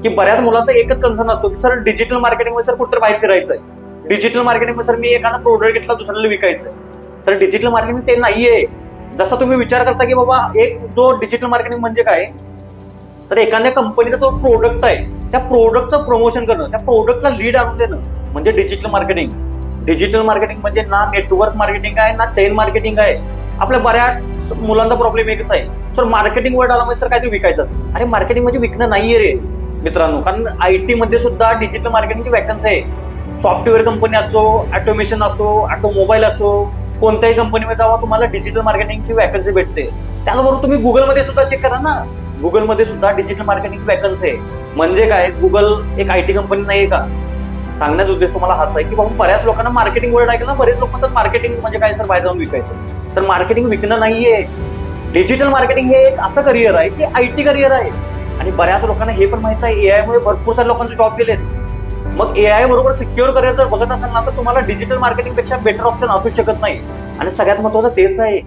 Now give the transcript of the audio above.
की बऱ्याच मुलांचा एकच कन्सर्न असतो की सर डिजिटल मार्केटिंगमध्ये सर कुठं बाहेर फिरायचंय, डिजिटल मार्केटिंगमध्ये सर मी एखादा प्रोडक्ट घेतला दुसऱ्याला विकायचंय. तर डिजिटल मार्केटिंग ते नाहीये. जसं तुम्ही विचार करता की बाबा एक जो डिजिटल मार्केटिंग म्हणजे काय, तर एखाद्या कंपनीचा जो प्रोडक्ट आहे त्या प्रोडक्टचं प्रमोशन करणं, त्या प्रोडक्टला लीड आणून देणं म्हणजे डिजिटल मार्केटिंग. डिजिटल मार्केटिंग म्हणजे ना नेटवर्क मार्केटिंग आहे ना चेन मार्केटिंग आहे. आपल्या बऱ्याच मुलांचा प्रॉब्लेम एकच आहे, सर मार्केटिंग वर्ड आला म्हणजे सर काहीतरी विकायचं असतं. अरे मार्केटिंग म्हणजे विकणं नाहीये रे मित्रांनो. कारण आयटी मध्ये सुद्धा डिजिटल मार्केटिंगची वॅकन्सी आहे. सॉफ्टवेअर कंपनी असो, ऑटोमेशन असो, ऑटोमोबाईल असो, कोणत्याही कंपनीमध्ये जावा तुम्हाला डिजिटल मार्केटिंगची वॅकन्सी भेटते. त्याचबरोबर तुम्ही गुगलमध्ये सुद्धा चेक करा ना, गुगलमध्ये सुद्धा डिजिटल मार्केटिंगची वॅकन्सी आहे. म्हणजे काय, गुगल एक आयटी कंपनी नाहीये का? सांगण्याचा उद्देश तुम्हाला हाच आहे की बाबा बऱ्याच लोकांना मार्केटिंग वर्ड ऐकलं ना, बरेच लोक म्हणतात मार्केटिंग म्हणजे काय सर बाहेर जाऊन विकायचं. तर मार्केटिंग विकणं नाहीये. डिजिटल मार्केटिंग हे एक असं करिअर आहे की आयटी करिअर आहे. आणि बऱ्याच लोकांना हे पण माहित आहे एआय मुळे भरपूर साऱ्या लोकांचे जॉब गेलेत. मग एआय बरोबर सिक्युअर करिअर जर बघत असाल ना तर तुम्हाला डिजिटल मार्केटिंग पेक्षा बेटर ऑप्शन असू शकत नाही. आणि सगळ्यात महत्वाचं तेच आहे